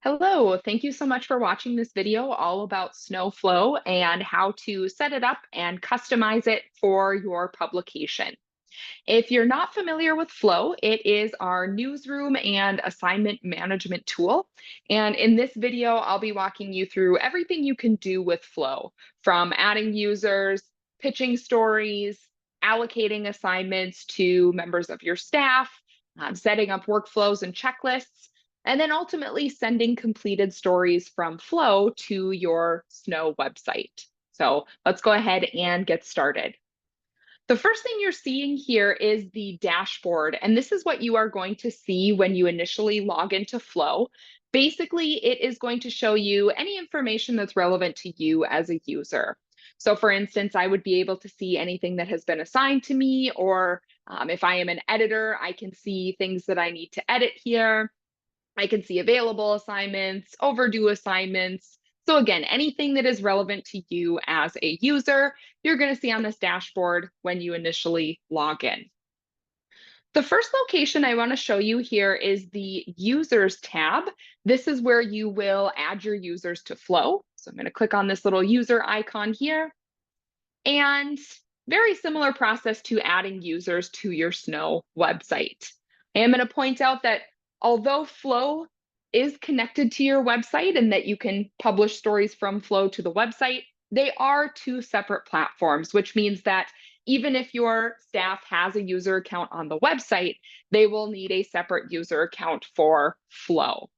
Hello, thank you so much for watching this video all about Snowflow and how to set it up and customize it for your publication. If you're not familiar with Flow, it is our newsroom and assignment management tool. And in this video, I'll be walking you through everything you can do with Flow, from adding users, pitching stories, allocating assignments to members of your staff, setting up workflows and checklists, and then ultimately sending completed stories from Flow to your SNO website. So let's go ahead and get started. The first thing you're seeing here is the dashboard, and this is what you are going to see when you initially log into Flow. Basically, it is going to show you any information that's relevant to you as a user. So for instance, I would be able to see anything that has been assigned to me, or if I am an editor, I can see things that I need to edit here. I can see available assignments, overdue assignments. So again, anything that is relevant to you as a user, you're going to see on this dashboard when you initially log in. The first location I want to show you here is the Users tab. This is where you will add your users to Flow. So I'm going to click on this little user icon here. And very similar process to adding users to your SNO website. I am going to point out that although Flow is connected to your website and that you can publish stories from Flow to the website, they are two separate platforms, which means that even if your staff has a user account on the website, they will need a separate user account for Flow.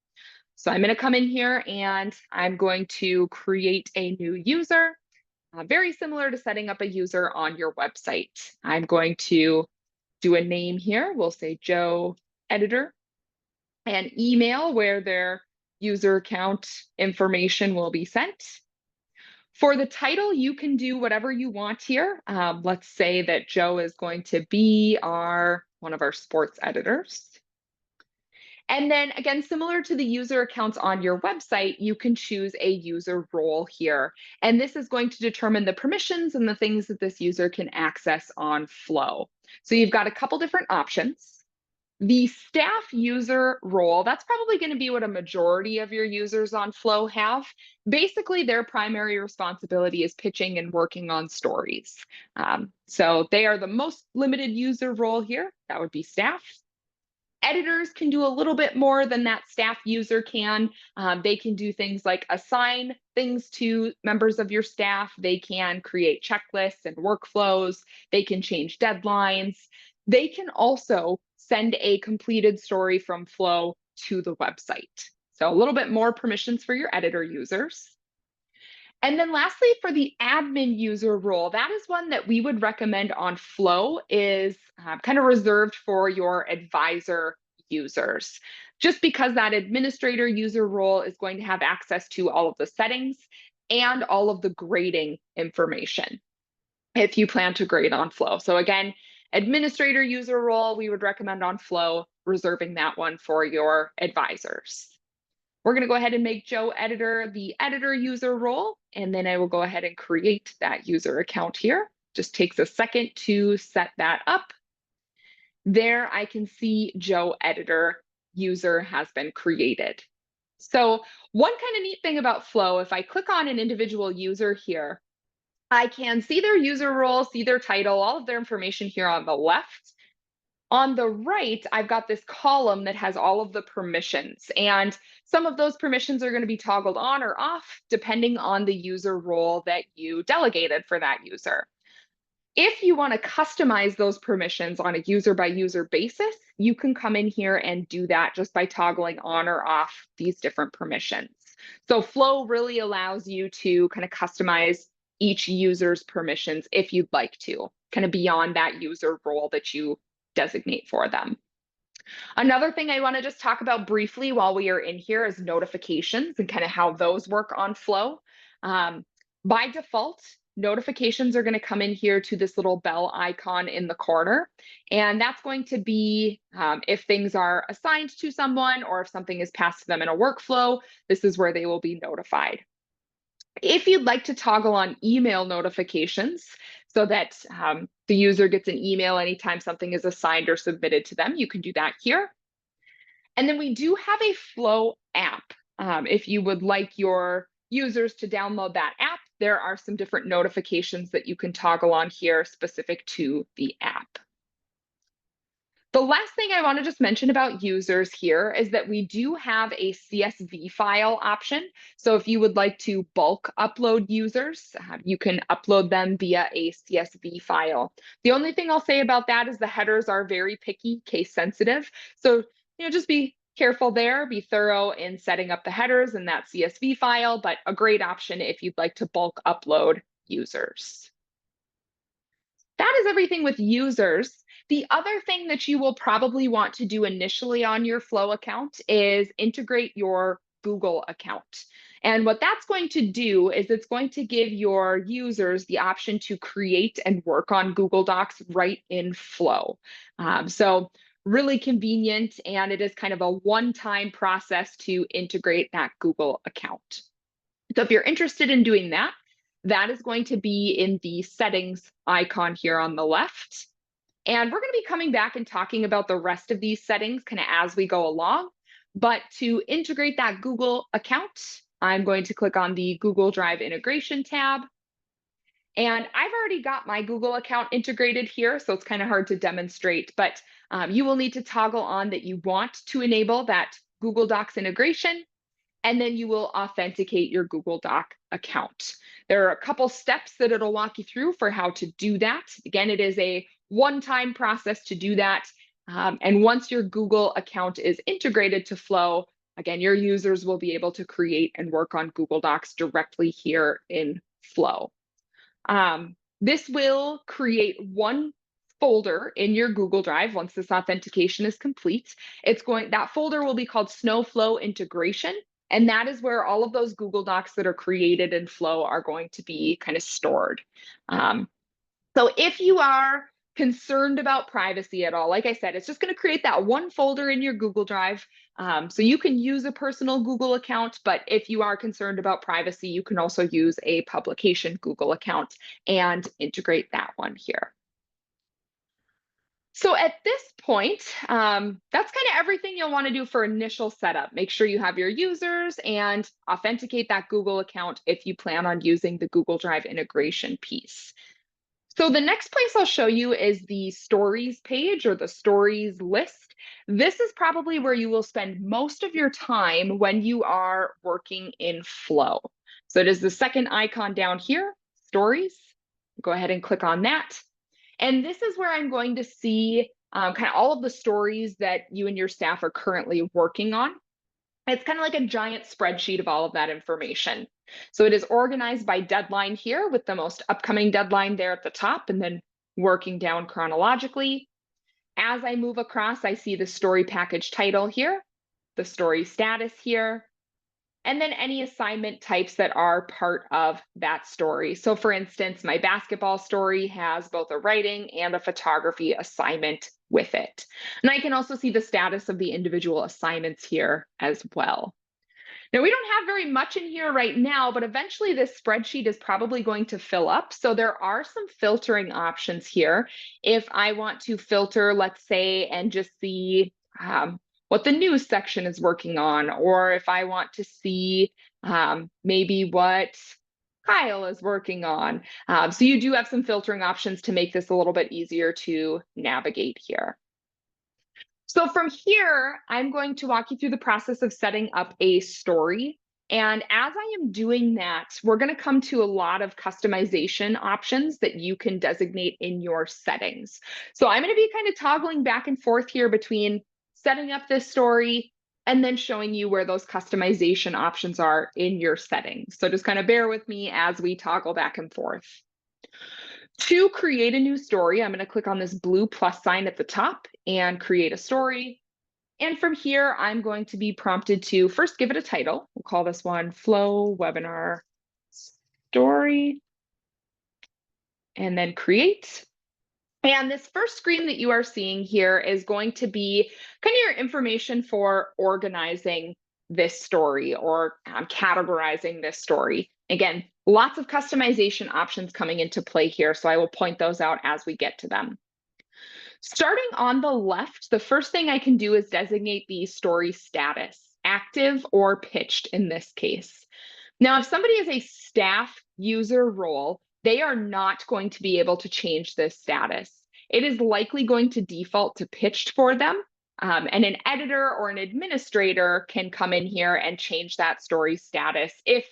So I'm going to come in here and I'm going to create a new user. Very similar to setting up a user on your website. I'm going to do a name here. We'll say Joe Editor, and email where their user account information will be sent. For the title, you can do whatever you want here. Let's say that Joe is going to be one of our sports editors. And then again, similar to the user accounts on your website, you can choose a user role here. And this is going to determine the permissions and the things that this user can access on Flow. So you've got a couple different options. The staff user role, that's probably going to be what a majority of your users on Flow have. Basically, their primary responsibility is pitching and working on stories. So they are the most limited user role here. That would be staff. Editors can do a little bit more than that staff user can. They can do things like assign things to members of your staff. They can create checklists and workflows. They can change deadlines. They can also send a completed story from Flow to the website. So a little bit more permissions for your editor users. And then lastly, for the admin user role, that is one that we would recommend on Flow is kind of reserved for your advisor users, just because that administrator user role is going to have access to all of the settings and all of the grading information if you plan to grade on Flow. So again, administrator user role, we would recommend on Flow, reserving that one for your advisors. We're going to go ahead and make Joe Editor the editor user role, and then I will go ahead and create that user account here. Just takes a second to set that up. There I can see Joe Editor user has been created. So one kind of neat thing about Flow, if I click on an individual user here, I can see their user role, see their title, all of their information here on the left. On the right, I've got this column that has all of the permissions, and some of those permissions are going to be toggled on or off depending on the user role that you delegated for that user. If you want to customize those permissions on a user by user basis, you can come in here and do that just by toggling on or off these different permissions. So Flow really allows you to kind of customize each user's permissions if you'd like to, kind of beyond that user role that you designate for them. Another thing I want to just talk about briefly while we are in here is notifications and kind of how those work on Flow. By default, notifications are going to come in here to this little bell icon in the corner. And that's going to be if things are assigned to someone or if something is passed to them in a workflow, this is where they will be notified. If you'd like to toggle on email notifications so that the user gets an email anytime something is assigned or submitted to them, you can do that here. And then we do have a Flow app. If you would like your users to download that app, there are some different notifications that you can toggle on here specific to the app. The last thing I want to just mention about users here is that we do have a CSV file option. So if you would like to bulk upload users, you can upload them via a CSV file. The only thing I'll say about that is the headers are very picky, case sensitive. So, just be careful there, be thorough in setting up the headers in that CSV file, but a great option if you'd like to bulk upload users. That is everything with users. The other thing that you will probably want to do initially on your Flow account is integrate your Google account. And what that's going to do is it's going to give your users the option to create and work on Google Docs right in Flow. So really convenient, and it is kind of a one-time process to integrate that Google account. So if you're interested in doing that, that is going to be in the settings icon here on the left. And we're going to be coming back and talking about the rest of these settings kind of as we go along. But to integrate that Google account, I'm going to click on the Google Drive integration tab. And I've already got my Google account integrated here, so it's kind of hard to demonstrate, but you will need to toggle on that you want to enable that Google Docs integration, and then you will authenticate your Google Doc account. There are a couple steps that it'll walk you through for how to do that. Again, it is a one-time process to do that. And once your Google account is integrated to Flow, again, your users will be able to create and work on Google Docs directly here in Flow. This will create one folder in your Google Drive once this authentication is complete. That folder will be called SNO Flow Integration. And that is where all of those Google Docs that are created in Flow are going to be kind of stored. So if you are concerned about privacy at all, like I said, it's just going to create that one folder in your Google Drive. So you can use a personal Google account, but if you are concerned about privacy, you can also use a publication Google account and integrate that one here. So at this point, that's kind of everything you'll want to do for initial setup. Make sure you have your users and authenticate that Google account if you plan on using the Google Drive integration piece. So the next place I'll show you is the stories page or the stories list. This is probably where you will spend most of your time when you are working in Flow. So it is the second icon down here, stories. Go ahead and click on that. And this is where I'm going to see kind of all of the stories that you and your staff are currently working on. It's kind of like a giant spreadsheet of all of that information. So it is organized by deadline here with the most upcoming deadline there at the top and then working down chronologically. As I move across, I see the story package title here, the story status here, and then any assignment types that are part of that story. So for instance, my basketball story has both a writing and a photography assignment with it. And I can also see the status of the individual assignments here as well. Now, we don't have very much in here right now, but eventually this spreadsheet is probably going to fill up. So there are some filtering options here. If I want to filter, let's say, and just see what the news section is working on, or if I want to see maybe what Kyle is working on. So you do have some filtering options to make this a little bit easier to navigate here. So from here, I'm going to walk you through the process of setting up a story. And as I am doing that, we're going to come to a lot of customization options that you can designate in your settings. So I'm going to be kind of toggling back and forth here between setting up this story and then showing you where those customization options are in your settings. So just kind of bear with me as we toggle back and forth. To create a new story, I'm going to click on this blue plus sign at the top and create a story. And from here, I'm going to be prompted to first give it a title. We'll call this one Flow Webinar Story, and then create. And this first screen that you are seeing here is going to be kind of your information for organizing this story or categorizing this story. Again, lots of customization options coming into play here, so I will point those out as we get to them. Starting on the left, the first thing I can do is designate the story status. active or pitched in this case. Now, if somebody is a staff user role, they are not going to be able to change this status. It is likely going to default to pitched for them. And an editor or an administrator can come in here and change that story status if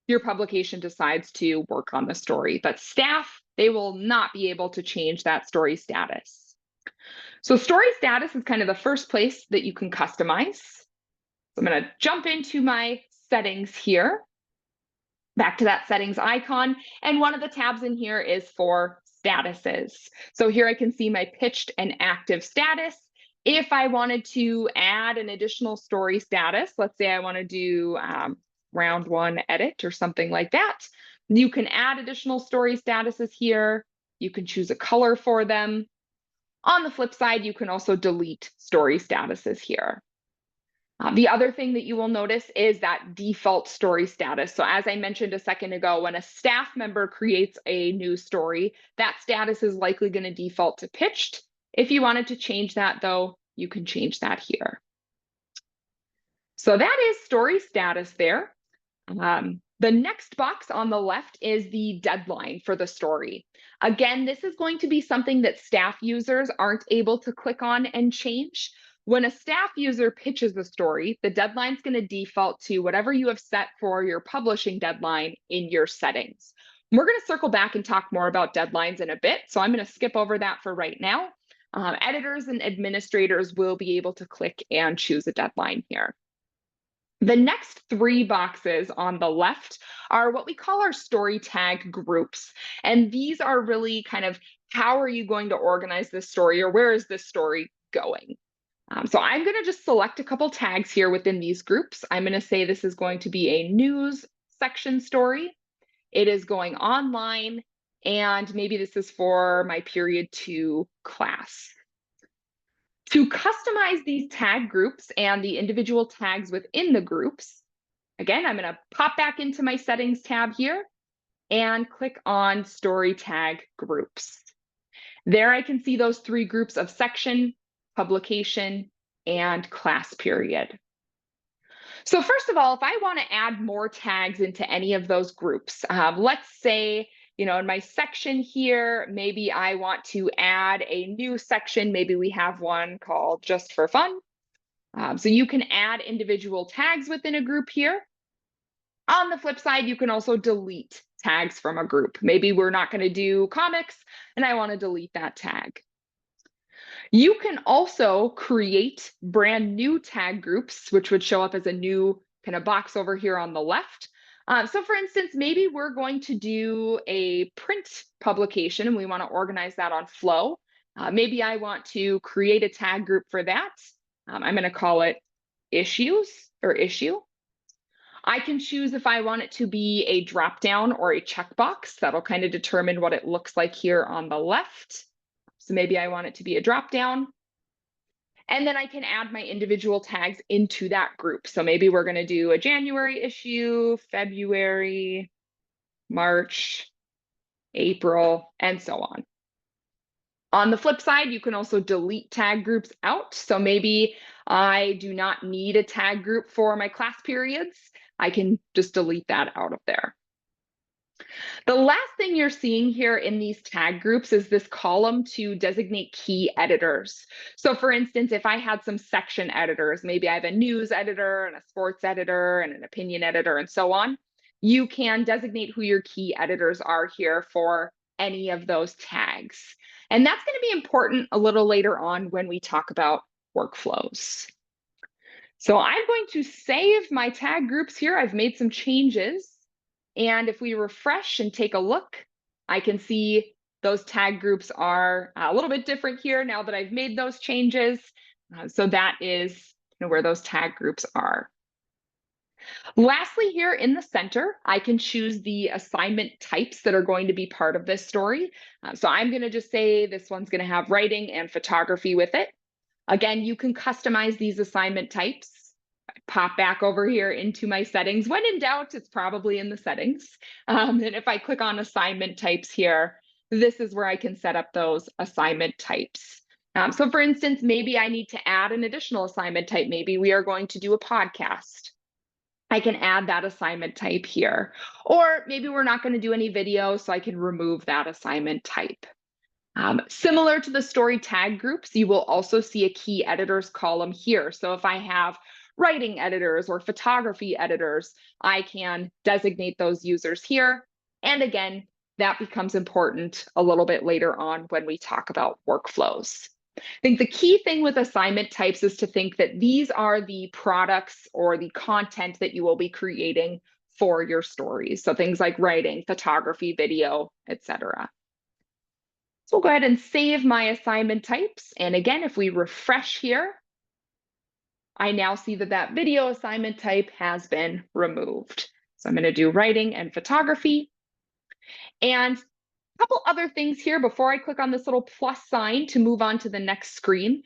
your publication decides to work on the story. But staff, they will not be able to change that story status. So story status is kind of the first place that you can customize. So I'm going to jump into my settings here, back to that settings icon. And one of the tabs in here is for statuses. So here I can see my pitched and active status. If I wanted to add an additional story status, let's say I want to do round one edit or something like that, you can add additional story statuses here. You can choose a color for them. On the flip side, you can also delete story statuses here. The other thing that you will notice is that default story status. So as I mentioned a second ago, when a staff member creates a new story, that status is likely going to default to pitched. If you wanted to change that, though, you can change that here. So that is story status there. The next box on the left is the deadline for the story. Again, this is going to be something that staff users aren't able to click on and change. When a staff user pitches a story, the deadline is going to default to whatever you have set for your publishing deadline in your settings. We're going to circle back and talk more about deadlines in a bit, so I'm going to skip over that for right now. Editors and administrators will be able to click and choose a deadline here. The next three boxes on the left are what we call our story tag groups. And these are really kind of how are you going to organize this story, or where is this story going? So I'm going to just select a couple tags here within these groups. I'm going to say this is going to be a news section story. It is going online, and maybe this is for my period 2 class. To customize these tag groups and the individual tags within the groups, again, I'm going to pop back into my settings tab here and click on story tag groups. There I can see those three groups of section, publication, and class period. So first of all, if I want to add more tags into any of those groups, let's say, in my section here, maybe I want to add a new section. Maybe we have one called Just for Fun. So you can add individual tags within a group here. On the flip side, you can also delete tags from a group. Maybe we're not going to do comics, and I want to delete that tag. You can also create brand new tag groups, which would show up as a new kind of box over here on the left. So for instance, maybe we're going to do a print publication and we want to organize that on Flow. Maybe I want to create a tag group for that. I'm going to call it issues or issue. I can choose if I want it to be a dropdown or a checkbox. That'll kind of determine what it looks like here on the left. So maybe I want it to be a dropdown. And then I can add my individual tags into that group. So maybe we're going to do a January issue, February, March, April, and so on. On the flip side, you can also delete tag groups out. So maybe I do not need a tag group for my class periods. I can just delete that out of there. The last thing you're seeing here in these tag groups is this column to designate key editors. So for instance, if I had some section editors, maybe I have a news editor and a sports editor and an opinion editor and so on, you can designate who your key editors are here for any of those tags. And that's going to be important a little later on when we talk about workflows. So I'm going to save my tag groups here. I've made some changes. And if we refresh and take a look, I can see those tag groups are a little bit different here now that I've made those changes. So that is where those tag groups are. Lastly, here in the center, I can choose the assignment types that are going to be part of this story. So I'm going to just say this one's going to have writing and photography with it. Again, you can customize these assignment types. Pop back over here into my settings. When in doubt, it's probably in the settings. And if I click on assignment types here, this is where I can set up those assignment types. So for instance, maybe I need to add an additional assignment type. Maybe we are going to do a podcast. I can add that assignment type here. Or maybe we're not going to do any video, so I can remove that assignment type. Similar to the story tag groups, you will also see a key editors column here. So if I have writing editors or photography editors, I can designate those users here. And again, that becomes important a little bit later on when we talk about workflows. I think the key thing with assignment types is to think that these are the products or the content that you will be creating for your stories. So things like writing, photography, video, etc. So we'll go ahead and save my assignment types. And again, if we refresh here, I now see that that video assignment type has been removed. So I'm going to do writing and photography. And a couple other things here before I click on this little plus sign to move on to the next screen.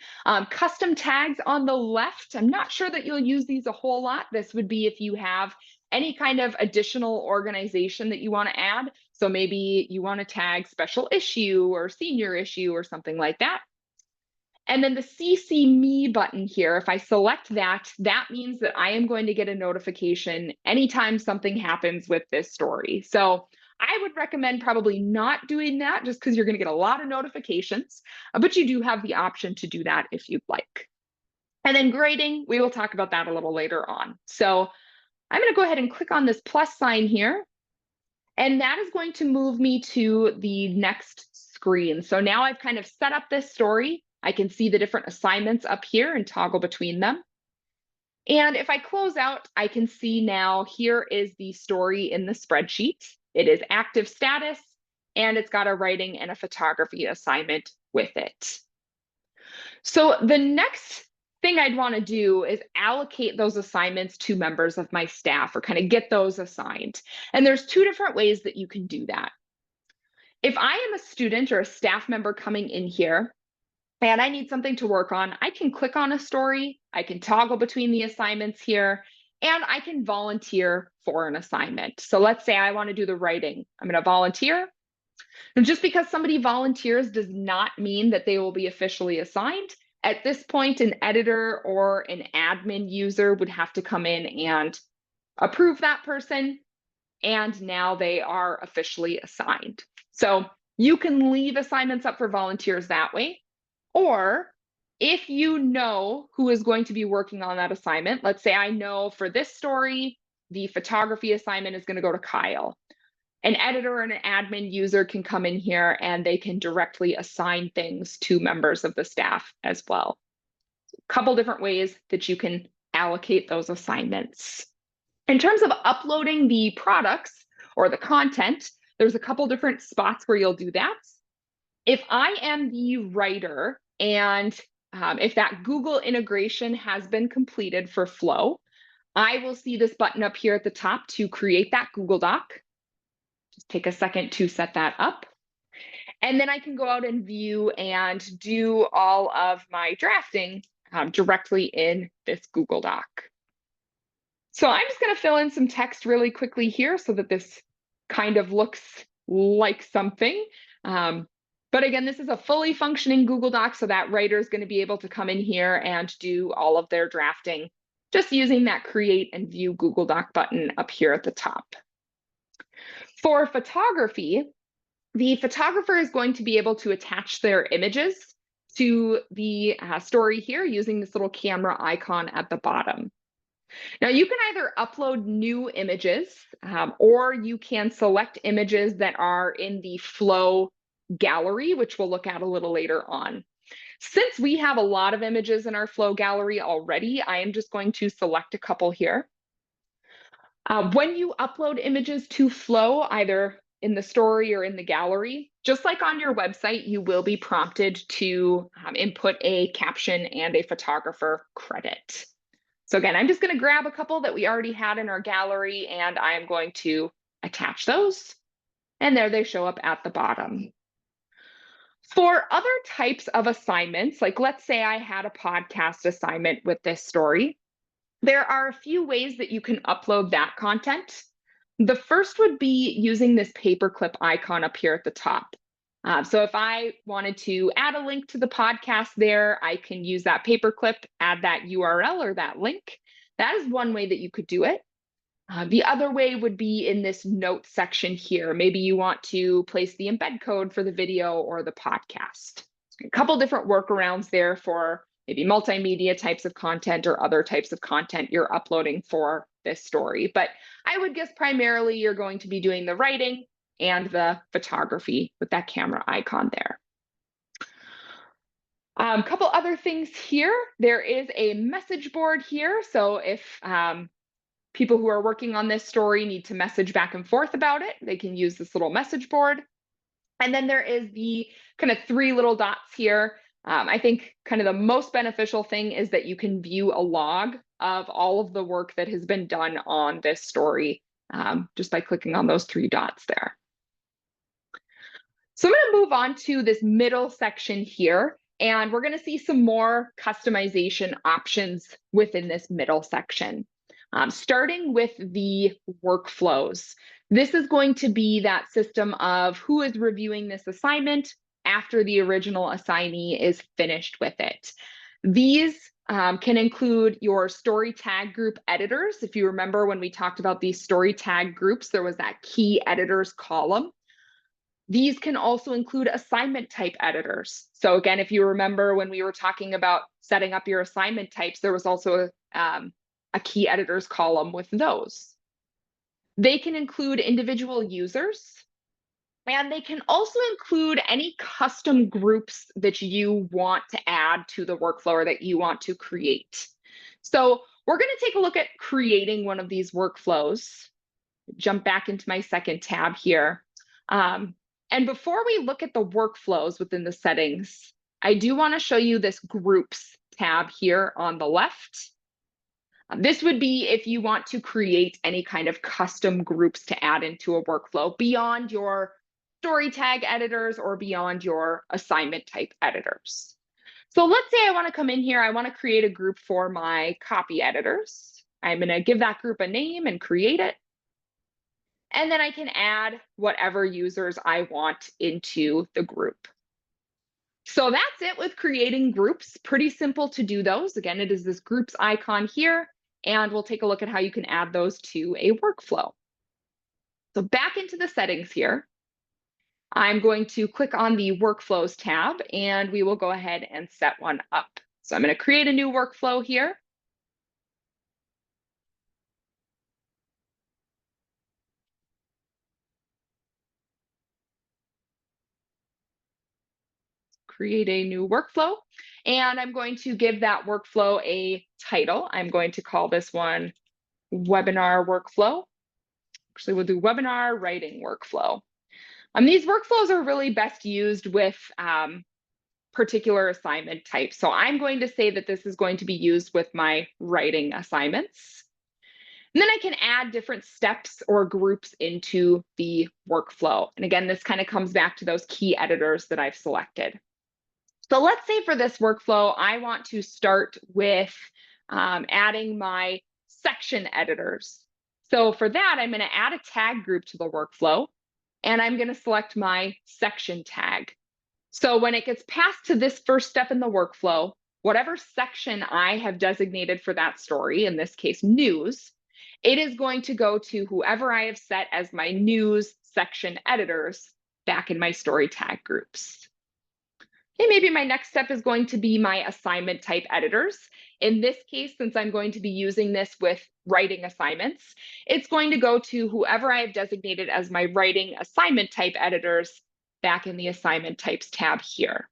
Custom tags on the left. I'm not sure that you'll use these a whole lot. This would be if you have any kind of additional organization that you want to add. So maybe you want to tag special issue or senior issue or something like that. And then the CC me button here, if I select that, that means that I am going to get a notification anytime something happens with this story. So I would recommend probably not doing that just because you're going to get a lot of notifications, but you do have the option to do that if you'd like. And then grading, we will talk about that a little later on. So I'm going to go ahead and click on this plus sign here, and that is going to move me to the next screen. So now I've kind of set up this story. I can see the different assignments up here and toggle between them. And if I close out, I can see now here is the story in the spreadsheet. It is active status, and it's got a writing and a photography assignment with it. So the next thing I'd want to do is allocate those assignments to members of my staff or kind of get those assigned. And there's two different ways that you can do that. If I am a student or a staff member coming in here, and I need something to work on, I can click on a story, I can toggle between the assignments here, and I can volunteer for an assignment. So let's say I want to do the writing. I'm going to volunteer. And just because somebody volunteers does not mean that they will be officially assigned. At this point, an editor or an admin user would have to come in and approve that person, and now they are officially assigned. So you can leave assignments up for volunteers that way. Or if you know who is going to be working on that assignment, let's say I know for this story, the photography assignment is going to go to Kyle. An editor and an admin user can come in here and they can directly assign things to members of the staff as well. A couple different ways that you can allocate those assignments. In terms of uploading the products or the content, there's a couple different spots where you'll do that. If I am the writer, and if that Google integration has been completed for Flow, I will see this button up here at the top to create that Google Doc. Just take a second to set that up. And then I can go out and view and do all of my drafting directly in this Google Doc. So I'm just going to fill in some text really quickly here so that this kind of looks like something. But again, this is a fully functioning Google Doc, so that writer is going to be able to come in here and do all of their drafting just using that Create and View Google Doc button up here at the top. For photography, the photographer is going to be able to attach their images to the story here using this little camera icon at the bottom. Now you can either upload new images or you can select images that are in the Flow gallery, which we'll look at a little later on. Since we have a lot of images in our Flow gallery already, I am just going to select a couple here. When you upload images to Flow, either in the story or in the gallery, just like on your website, you will be prompted to input a caption and a photographer credit. So again, I'm just going to grab a couple that we already had in our gallery, and I am going to attach those. And there they show up at the bottom. For other types of assignments, like let's say I had a podcast assignment with this story, there are a few ways that you can upload that content. The first would be using this paperclip icon up here at the top. So if I wanted to add a link to the podcast there, I can use that paperclip, add that URL or that link. That is one way that you could do it. The other way would be in this note section here. Maybe you want to place the embed code for the video or the podcast. A couple different workarounds there for maybe multimedia types of content or other types of content you're uploading for this story. But I would guess primarily you're going to be doing the writing and the photography with that camera icon there. A couple other things here. There is a message board here. So if people who are working on this story need to message back and forth about it, they can use this little message board. And then there is the kind of 3 little dots here. I think kind of the most beneficial thing is that you can view a log of all of the work that has been done on this story just by clicking on those 3 dots there. So I'm going to move on to this middle section here, and we're going to see some more customization options within this middle section. Starting with the workflows. This is going to be that system of who is reviewing this assignment after the original assignee is finished with it. These can include your story tag group editors. If you remember when we talked about these story tag groups, there was that key editors column. These can also include assignment type editors. So again, if you remember when we were talking about setting up your assignment types, there was also a key editors column with those. They can include individual users, and they can also include any custom groups that you want to add to the workflow or that you want to create. So we're going to take a look at creating one of these workflows. Jump back into my second tab here. And before we look at the workflows within the settings, I do want to show you this groups tab here on the left. This would be if you want to create any kind of custom groups to add into a workflow beyond your story tag editors or beyond your assignment type editors. So let's say I want to come in here, I want to create a group for my copy editors. I'm going to give that group a name and create it. And then I can add whatever users I want into the group. So that's it with creating groups. Pretty simple to do those. Again, it is this groups icon here, and we'll take a look at how you can add those to a workflow. So back into the settings here, I'm going to click on the workflows tab, and we will go ahead and set one up. So I'm going to create a new workflow here. Create a new workflow, and I'm going to give that workflow a title. I'm going to call this one webinar workflow. Actually, we'll do webinar writing workflow. These workflows are really best used with particular assignment types. So I'm going to say that this is going to be used with my writing assignments. And then I can add different steps or groups into the workflow. And again, this kind of comes back to those key editors that I've selected. So let's say for this workflow, I want to start with adding my section editors. So for that, I'm going to add a tag group to the workflow, and I'm going to select my section tag. So when it gets passed to this first step in the workflow, whatever section I have designated for that story, in this case, news, it is going to go to whoever I have set as my news section editors back in my story tag groups. Okay, maybe my next step is going to be my assignment type editors. In this case, since I'm going to be using this with writing assignments, it's going to go to whoever I have designated as my writing assignment type editors back in the assignment types tab here.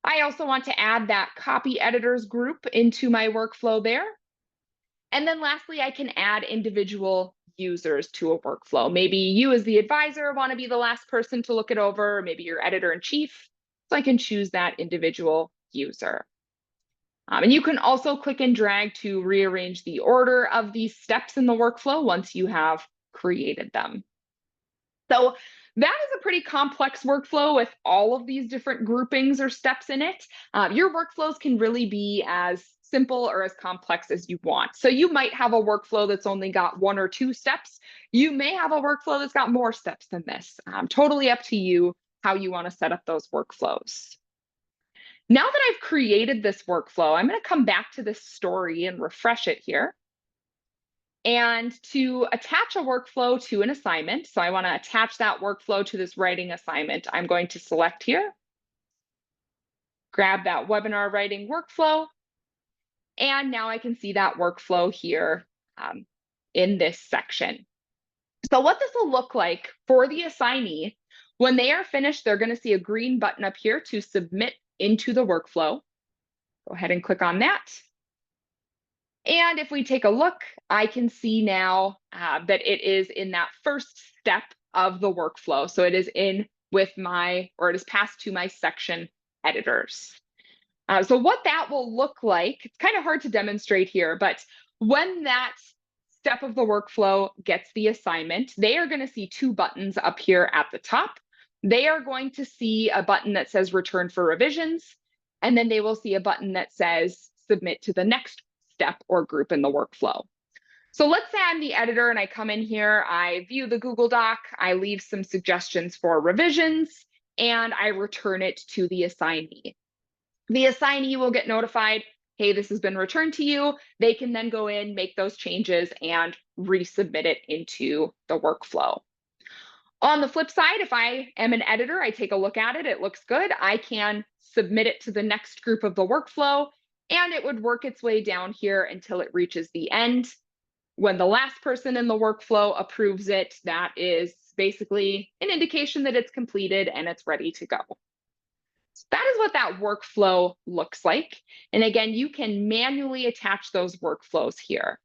I also want to add that copy editors group into my workflow there. And then lastly, I can add individual users to a workflow. Maybe you as the advisor want to be the last person to look it over, or maybe your editor-in-chief. So I can choose that individual user. And you can also click and drag to rearrange the order of these steps in the workflow once you have created them. So that is a pretty complex workflow with all of these different groupings or steps in it. Your workflows can really be as simple or as complex as you want. So you might have a workflow that's only got 1 or 2 steps. You may have a workflow that's got more steps than this. Totally up to you how you want to set up those workflows. Now that I've created this workflow, I'm going to come back to this story and refresh it here. And to attach a workflow to an assignment, so I want to attach that workflow to this writing assignment, I'm going to select here, grab that webinar writing workflow, and now I can see that workflow here in this section. So what this will look like for the assignee, when they are finished, they're going to see a green button up here to submit into the workflow. Go ahead and click on that. And if we take a look, I can see now that it is in that first step of the workflow. So it is in with it is passed to my section editors. So what that will look like, it's kind of hard to demonstrate here, but when that step of the workflow gets the assignment, they are going to see two buttons up here at the top. They are going to see a button that says return for revisions, and then they will see a button that says submit to the next step or group in the workflow. So let's say I'm the editor and I come in here, I view the Google Doc, I leave some suggestions for revisions, and I return it to the assignee. The assignee will get notified, hey, this has been returned to you. They can then go in, make those changes, and resubmit it into the workflow. On the flip side, if I am an editor, I take a look at it, it looks good, I can submit it to the next group of the workflow, and it would work its way down here until it reaches the end. When the last person in the workflow approves it, that is basically an indication that it's completed and it's ready to go. So that is what that workflow looks like. And again, you can manually attach those workflows here.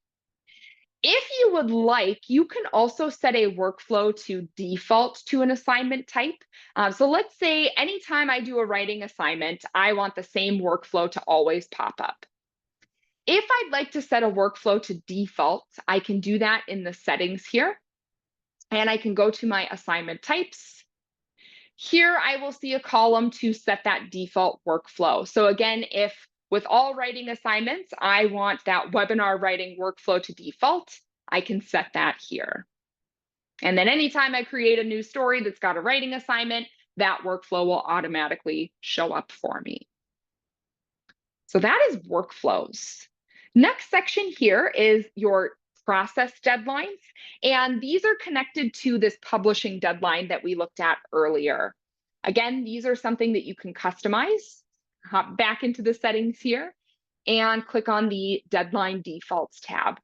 If you would like, you can also set a workflow to default to an assignment type. So let's say anytime I do a writing assignment, I want the same workflow to always pop up. If I'd like to set a workflow to default, I can do that in the settings here. And I can go to my assignment types. Here, I will see a column to set that default workflow. So again, if with all writing assignments, I want that webinar writing workflow to default, I can set that here. And then anytime I create a new story that's got a writing assignment, that workflow will automatically show up for me. So that is workflows. Next section here is your process deadlines. And these are connected to this publishing deadline that we looked at earlier. Again, these are something that you can customize. Hop back into the settings here and click on the deadline defaults tab.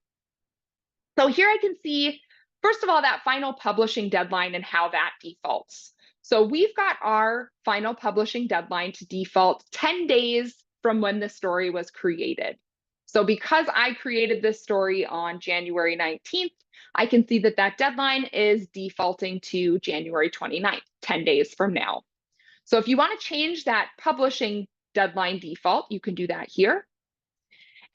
So here I can see, first of all, that final publishing deadline and how that defaults. So we've got our final publishing deadline to default 10 days from when the story was created. So because I created this story on January 19th, I can see that that deadline is defaulting to January 29th, 10 days from now. So if you want to change that publishing deadline default, you can do that here.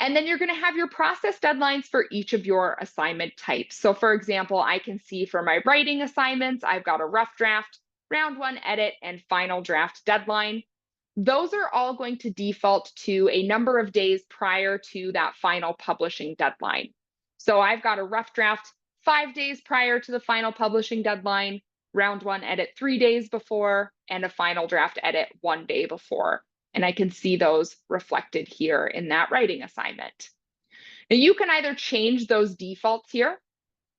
And then you're going to have your process deadlines for each of your assignment types. So for example, I can see for my writing assignments, I've got a rough draft, round one edit, and final draft deadline. Those are all going to default to a number of days prior to that final publishing deadline. So I've got a rough draft 5 days prior to the final publishing deadline, round one edit 3 days before, and a final draft edit 1 day before. And I can see those reflected here in that writing assignment. Now you can either change those defaults here,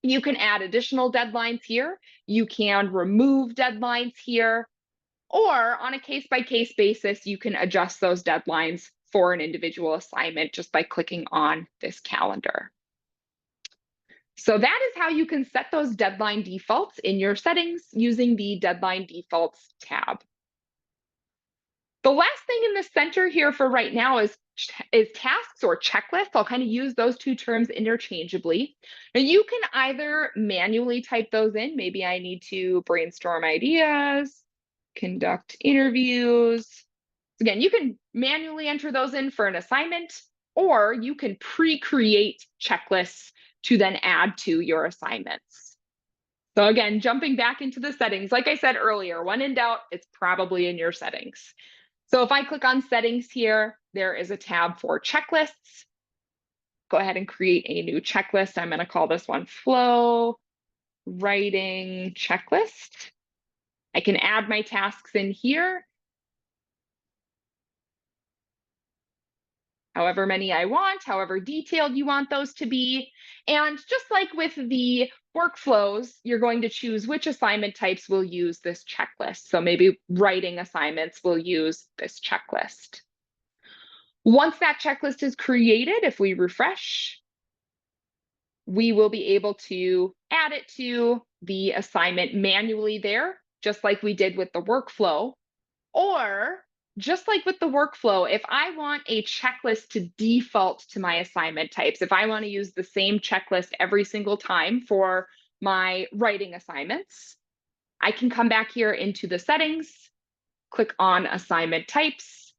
you can add additional deadlines here, you can remove deadlines here, or on a case-by-case basis, you can adjust those deadlines for an individual assignment just by clicking on this calendar. So that is how you can set those deadline defaults in your settings using the Deadline Defaults tab. The last thing in the center here for right now is tasks or checklists. I'll kind of use those two terms interchangeably. And you can either manually type those in. Maybe I need to brainstorm ideas, conduct interviews. Again, you can manually enter those in for an assignment, or you can pre-create checklists to then add to your assignments. So again, jumping back into the settings, like I said earlier, when in doubt, it's probably in your settings. So if I click on settings here, there is a tab for checklists. Go ahead and create a new checklist. I'm going to call this one Flow Writing Checklist. I can add my tasks in here, however many I want, however detailed you want those to be. And just like with the workflows, you're going to choose which assignment types will use this checklist. So maybe writing assignments will use this checklist. Once that checklist is created, if we refresh, we will be able to add it to the assignment manually there, just like we did with the workflow. Or just like with the workflow, if I want a checklist to default to my assignment types, if I want to use the same checklist every single time for my writing assignments, I can come back here into the settings, click on assignment types,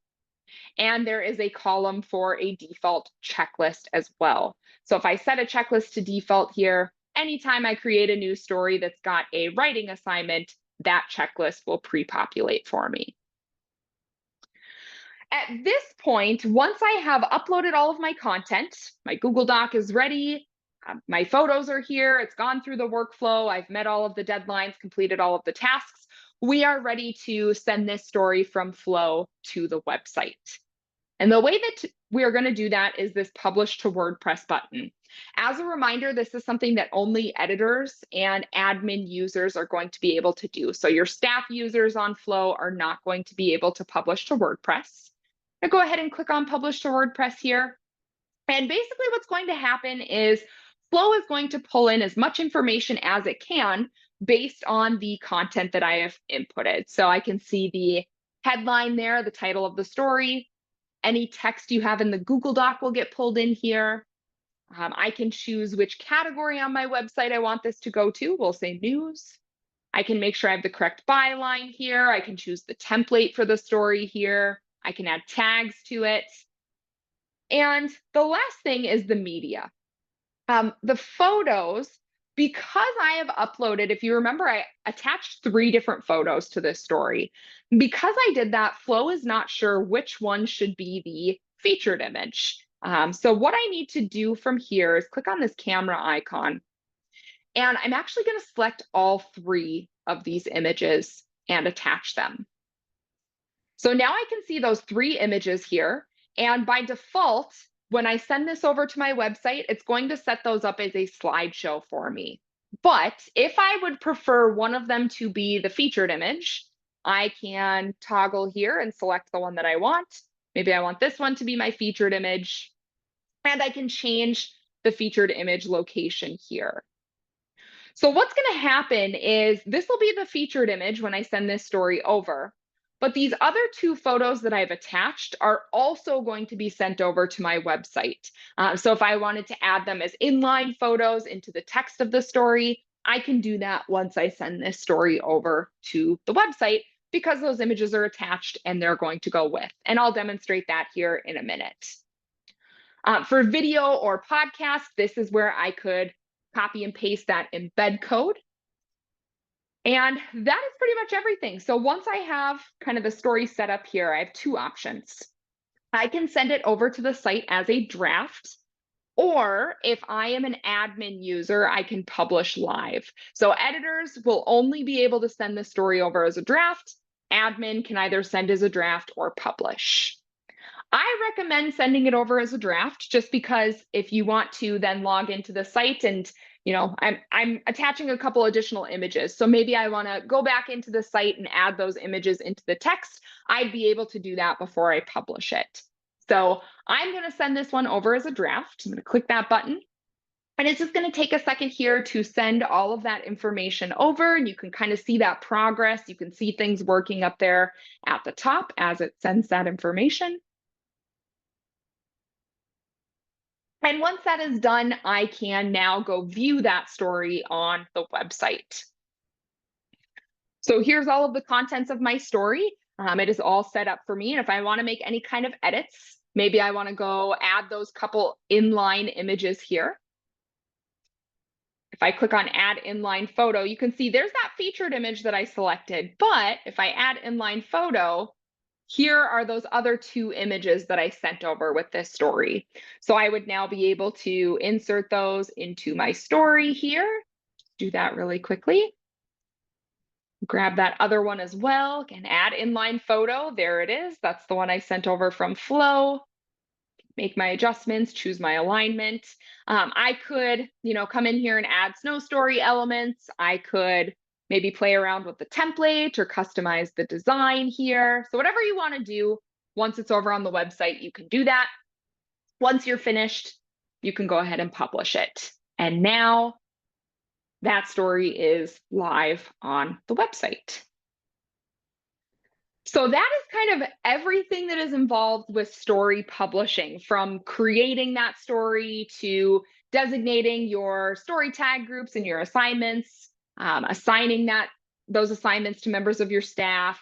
and there is a column for a default checklist as well. So if I set a checklist to default here, anytime I create a new story that's got a writing assignment, that checklist will pre-populate for me. At this point, once I have uploaded all of my content, my Google Doc is ready, my photos are here, it's gone through the workflow, I've met all of the deadlines, completed all of the tasks, we are ready to send this story from Flow to the website. And the way that we are going to do that is this publish to WordPress button. As a reminder, this is something that only editors and admin users are going to be able to do. So your staff users on Flow are not going to be able to publish to WordPress. I'll go ahead and click on publish to WordPress here. And basically what's going to happen is Flow is going to pull in as much information as it can based on the content that I have inputted. So I can see the headline there, the title of the story. Any text you have in the Google Doc will get pulled in here. I can choose which category on my website I want this to go to. We'll say news. I can make sure I have the correct byline here. I can choose the template for the story here. I can add tags to it. And the last thing is the media. The photos, because I have uploaded, if you remember, I attached 3 different photos to this story. Because I did that, Flow is not sure which one should be the featured image. So what I need to do from here is click on this camera icon. And I'm actually going to select all 3 of these images and attach them. So now I can see those 3 images here. And by default, when I send this over to my website, it's going to set those up as a slideshow for me. But if I would prefer one of them to be the featured image, I can toggle here and select the one that I want. Maybe I want this one to be my featured image. And I can change the featured image location here. So what's going to happen is this will be the featured image when I send this story over. But these other 2 photos that I've attached are also going to be sent over to my website. So if I wanted to add them as inline photos into the text of the story, I can do that once I send this story over to the website because those images are attached and they're going to go with. And I'll demonstrate that here in a minute. For video or podcast, this is where I could copy and paste that embed code. And that is pretty much everything. So once I have kind of the story set up here, I have 2 options. I can send it over to the site as a draft, or if I am an admin user, I can publish live. So editors will only be able to send the story over as a draft. Admin can either send as a draft or publish. I recommend sending it over as a draft just because if you want to then log into the site and I'm attaching a couple additional images. So maybe I want to go back into the site and add those images into the text. I'd be able to do that before I publish it. So I'm going to send this one over as a draft. I'm going to click that button. And it's just going to take a second here to send all of that information over. And you can kind of see that progress. You can see things working up there at the top as it sends that information. And once that is done, I can now go view that story on the website. So here's all of the contents of my story. It is all set up for me. And if I want to make any kind of edits, maybe I want to go add those couple inline images here. If I click on add inline photo, you can see there's that featured image that I selected. But if I add inline photo, here are those other 2 images that I sent over with this story. So I would now be able to insert those into my story here. Do that really quickly. Grab that other one as well. Again, add inline photo. There it is. That's the one I sent over from Flow. Make my adjustments, choose my alignment. I could, come in here and add snow story elements. I could maybe play around with the template or customize the design here. So whatever you want to do, once it's over on the website, you can do that. Once you're finished, you can go ahead and publish it. And now that story is live on the website. So that is kind of everything that is involved with story publishing, from creating that story to designating your story tag groups and your assignments, assigning those assignments to members of your staff,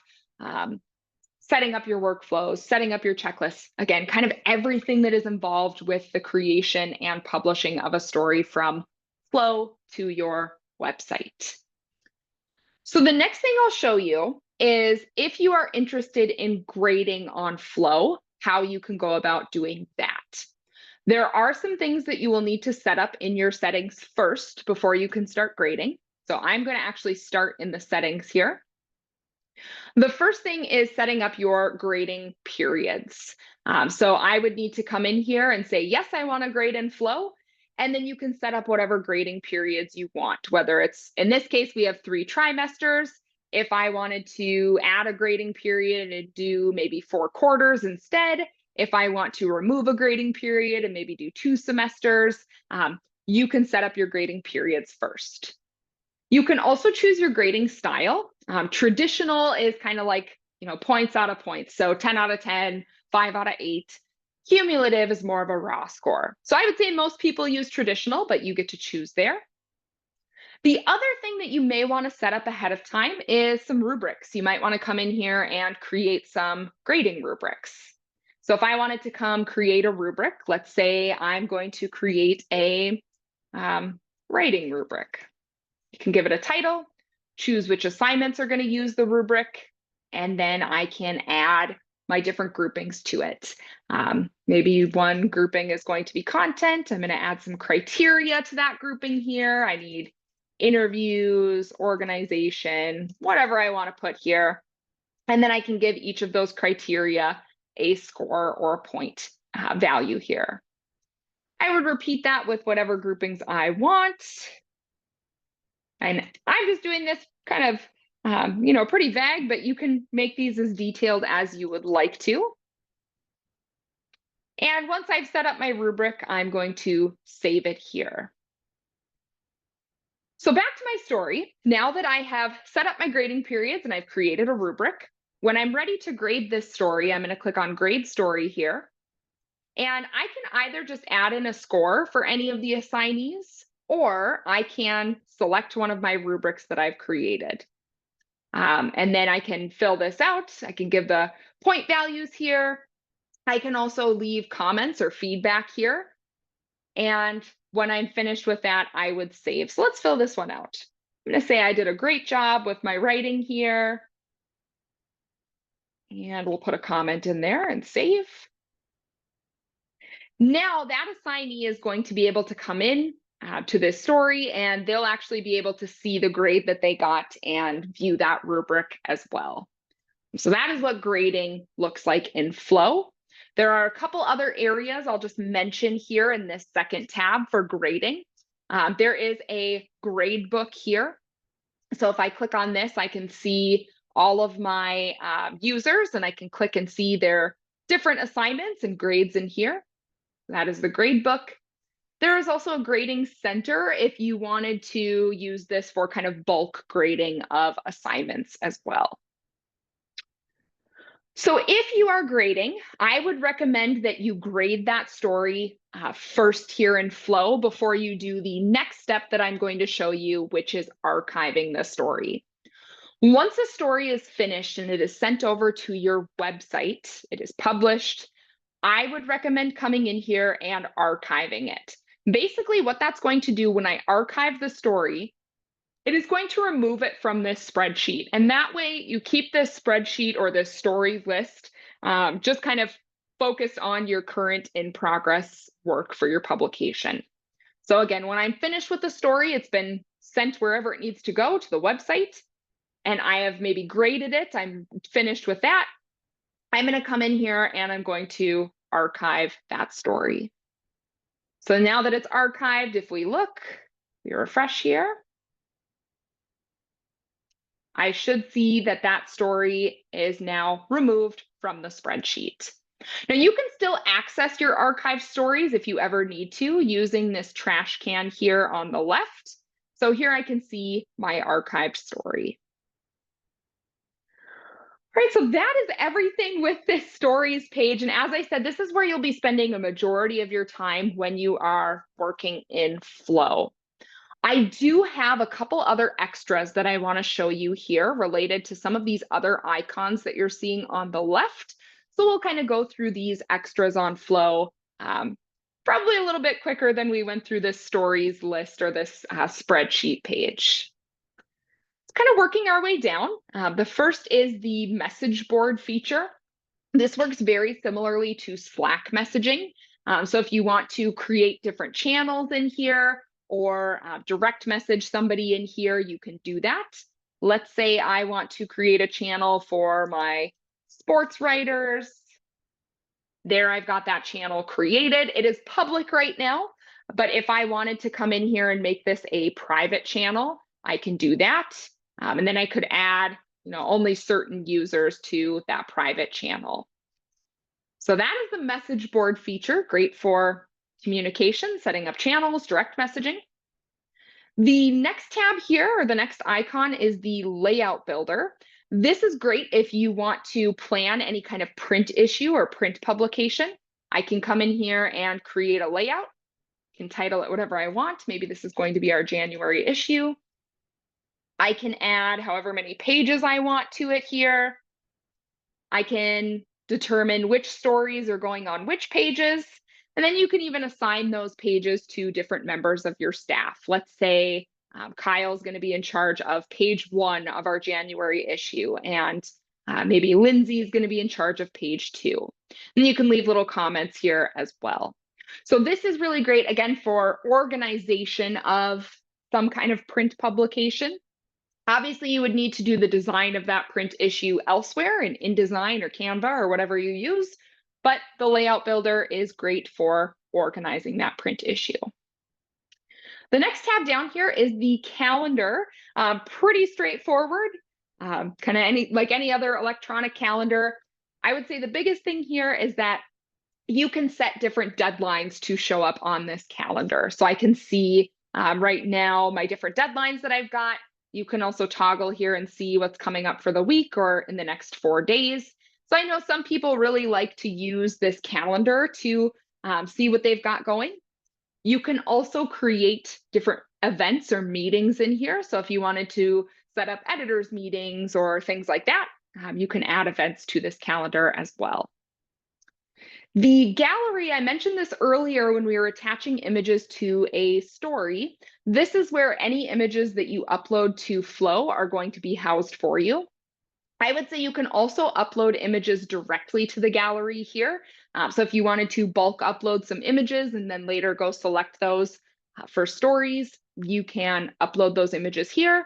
setting up your workflows, setting up your checklists. Again, kind of everything that is involved with the creation and publishing of a story from flow to your website. So the next thing I'll show you is, if you are interested in grading on Flow, how you can go about doing that. There are some things that you will need to set up in your settings first before you can start grading. So I'm going to actually start in the settings here. The first thing is setting up your grading periods. So I would need to come in here and say, yes, I want to grade in Flow. And then you can set up whatever grading periods you want, whether it's, in this case, we have 3 trimesters. If I wanted to add a grading period and do maybe 4 quarters instead, if I want to remove a grading period and maybe do 2 semesters, you can set up your grading periods first. You can also choose your grading style. Traditional is kind of like, points out of points. So 10 out of 10, 5 out of 8. Cumulative is more of a raw score. So I would say most people use traditional, but you get to choose there. The other thing that you may want to set up ahead of time is some rubrics. You might want to come in here and create some grading rubrics. So if I wanted to come create a rubric, let's say I'm going to create a writing rubric. You can give it a title, choose which assignments are going to use the rubric, and then I can add my different groupings to it. Maybe one grouping is going to be content. I'm going to add some criteria to that grouping here. I need interviews, organization, whatever I want to put here. And then I can give each of those criteria a score or a point value here. I would repeat that with whatever groupings I want. And I'm just doing this kind of, pretty vague, but you can make these as detailed as you would like to. And once I've set up my rubric, I'm going to save it here. So back to my story. Now that I have set up my grading periods and I've created a rubric, when I'm ready to grade this story, I'm going to click on Grade Story here. And I can either just add in a score for any of the assignees, or I can select one of my rubrics that I've created. And then I can fill this out. I can give the point values here. I can also leave comments or feedback here. And when I'm finished with that, I would save. So let's fill this one out. I'm going to say I did a great job with my writing here. And we'll put a comment in there and save. Now that assignee is going to be able to come in to this story, and they'll actually be able to see the grade that they got and view that rubric as well. So that is what grading looks like in Flow. There are a couple other areas I'll just mention here in this second tab for grading. There is a grade book here. So if I click on this, I can see all of my users, and I can click and see their different assignments and grades in here. That is the grade book. There is also a grading center if you wanted to use this for kind of bulk grading of assignments as well. So if you are grading, I would recommend that you grade that story first here in Flow before you do the next step that I'm going to show you, which is archiving the story. Once a story is finished and it is sent over to your website, it is published, I would recommend coming in here and archiving it. Basically, what that's going to do when I archive the story, it is going to remove it from this spreadsheet. And that way you keep this spreadsheet or this story list just kind of focused on your current in progress work for your publication. So again, when I'm finished with the story, it's been sent wherever it needs to go, to the website. and I have maybe graded it, I'm finished with that, I'm going to come in here and I'm going to archive that story. So now that it's archived, if we look, we refresh here, I should see that that story is now removed from the spreadsheet. Now you can still access your archived stories if you ever need to using this trash can here on the left. So here I can see my archived story. All right, so that is everything with this stories page. And as I said, this is where you'll be spending a majority of your time when you are working in Flow. I do have a couple other extras that I want to show you here related to some of these other icons that you're seeing on the left. So we'll kind of go through these extras on Flow, probably a little bit quicker than we went through this stories list or this spreadsheet page. Kind of working our way down. The first is the message board feature. This works very similarly to Slack messaging. So if you want to create different channels in here or direct message somebody in here, you can do that. Let's say I want to create a channel for my sports writers. There, I've got that channel created. It is public right now, but if I wanted to come in here and make this a private channel, I can do that. And then I could add, only certain users to that private channel. So that is the message board feature, great for communication, setting up channels, direct messaging. The next tab here, or the next icon, is the layout builder. This is great if you want to plan any kind of print issue or print publication. I can come in here and create a layout, can title it whatever I want. Maybe this is going to be our January issue. I can add however many pages I want to it here. I can determine which stories are going on which pages. And then you can even assign those pages to different members of your staff. Let's say Kyle's going to be in charge of page 1 of our January issue, and maybe Lindsay's going to be in charge of page 2. And you can leave little comments here as well. So this is really great, again, for organization of some kind of print publication. Obviously, you would need to do the design of that print issue elsewhere in InDesign or Canva or whatever you use, but the layout builder is great for organizing that print issue. The next tab down here is the calendar. Pretty straightforward, kind of like any other electronic calendar. I would say the biggest thing here is that you can set different deadlines to show up on this calendar. So I can see right now my different deadlines that I've got. You can also toggle here and see what's coming up for the week or in the next 4 days. So I know some people really like to use this calendar to see what they've got going. You can also create different events or meetings in here. So if you wanted to set up editors meetings or things like that, you can add events to this calendar as well. The gallery, I mentioned this earlier when we were attaching images to a story. This is where any images that you upload to Flow are going to be housed for you. I would say you can also upload images directly to the gallery here. So if you wanted to bulk upload some images and then later go select those for stories, you can upload those images here.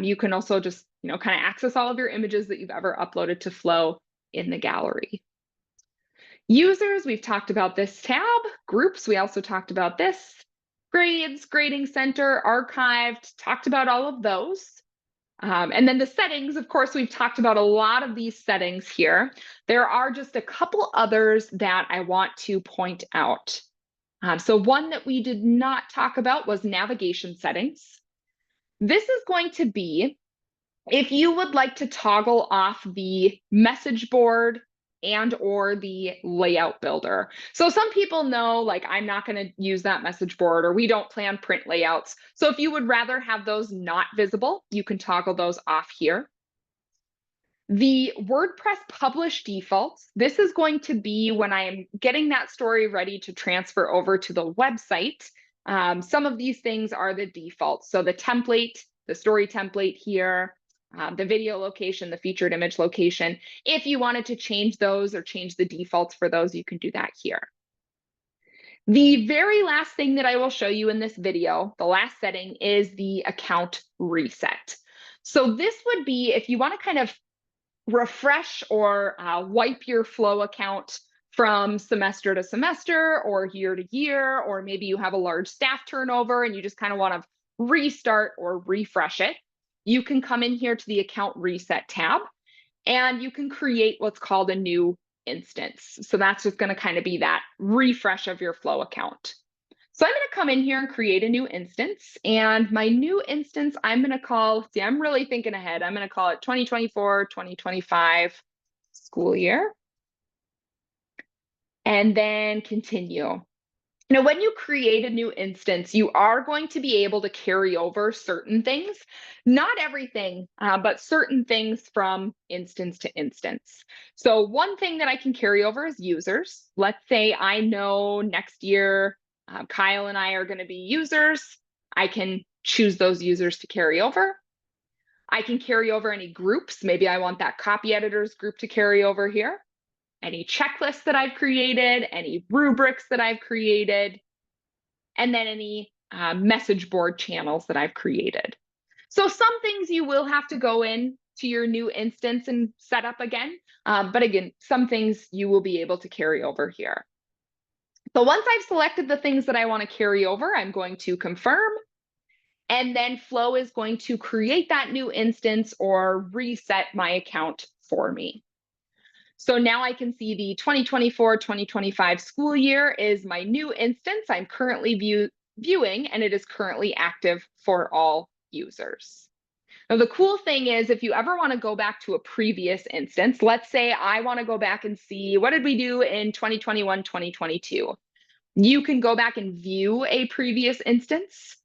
You can also just, kind of access all of your images that you've ever uploaded to Flow in the gallery. Users, we've talked about this tab. Groups, we also talked about this. Grades, grading center, archived, talked about all of those. And then the settings, of course, we've talked about a lot of these settings here. There are just a couple others that I want to point out. So one that we did not talk about was navigation settings. This is going to be if you would like to toggle off the message board and or the layout builder. So some people know, like, I'm not going to use that message board, or we don't plan print layouts. So if you would rather have those not visible, you can toggle those off here. The WordPress publish defaults, this is going to be when I'm getting that story ready to transfer over to the website. Some of these things are the defaults. So the template, the story template here, the video location, the featured image location. If you wanted to change those or change the defaults for those, you can do that here. The very last thing that I will show you in this video, the last setting, is the account reset. So this would be if you want to kind of refresh or wipe your Flow account from semester to semester or year to year, or maybe you have a large staff turnover and you just kind of want to restart or refresh it. You can come in here to the Account Reset tab and you can create what's called a new instance. So that's just going to kind of be that refresh of your Flow account. So I'm going to come in here and create a new instance. And my new instance, I'm going to call, see, I'm really thinking ahead. I'm going to call it 2024-2025 school year. And then continue. Now, when you create a new instance, you are going to be able to carry over certain things, not everything, but certain things from instance to instance. So one thing that I can carry over is users. Let's say I know next year, Kyle and I are going to be users. I can choose those users to carry over. I can carry over any groups. Maybe I want that copy editors group to carry over here. Any checklists that I've created, any rubrics that I've created, and then any message board channels that I've created. So some things you will have to go in to your new instance and set up again. But again, some things you will be able to carry over here. So once I've selected the things that I want to carry over, I'm going to confirm. And then Flow is going to create that new instance or reset my account for me. So now I can see the 2024-2025 school year is my new instance. I'm currently viewing, and it is currently active for all users. Now, the cool thing is if you ever want to go back to a previous instance, let's say I want to go back and see what did we do in 2021-2022. You can go back and view a previous instance,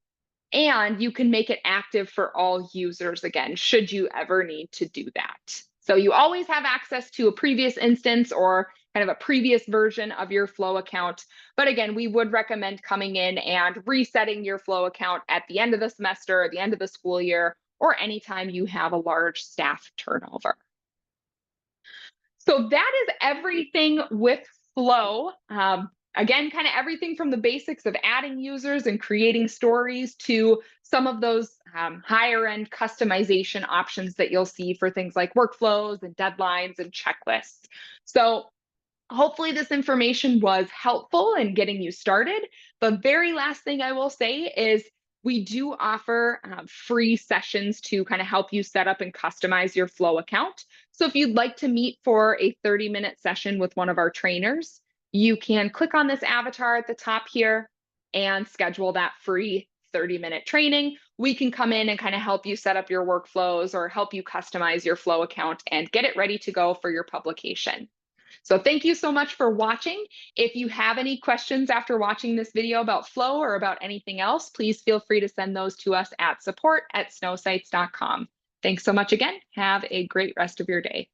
and you can make it active for all users again, should you ever need to do that. So you always have access to a previous instance or kind of a previous version of your Flow account. But again, we would recommend coming in and resetting your Flow account at the end of the semester, at the end of the school year, or anytime you have a large staff turnover. So that is everything with Flow. Again, kind of everything from the basics of adding users and creating stories to some of those higher end customization options that you'll see for things like workflows and deadlines and checklists. So hopefully this information was helpful in getting you started. The very last thing I will say is we do offer free sessions to kind of help you set up and customize your Flow account. So if you'd like to meet for a 30-minute session with one of our trainers, you can click on this avatar at the top here and schedule that free 30-minute training. We can come in and kind of help you set up your workflows or help you customize your Flow account and get it ready to go for your publication. So thank you so much for watching. If you have any questions after watching this video about Flow or about anything else, please feel free to send those to us at support@snosites.com. Thanks so much again. Have a great rest of your day.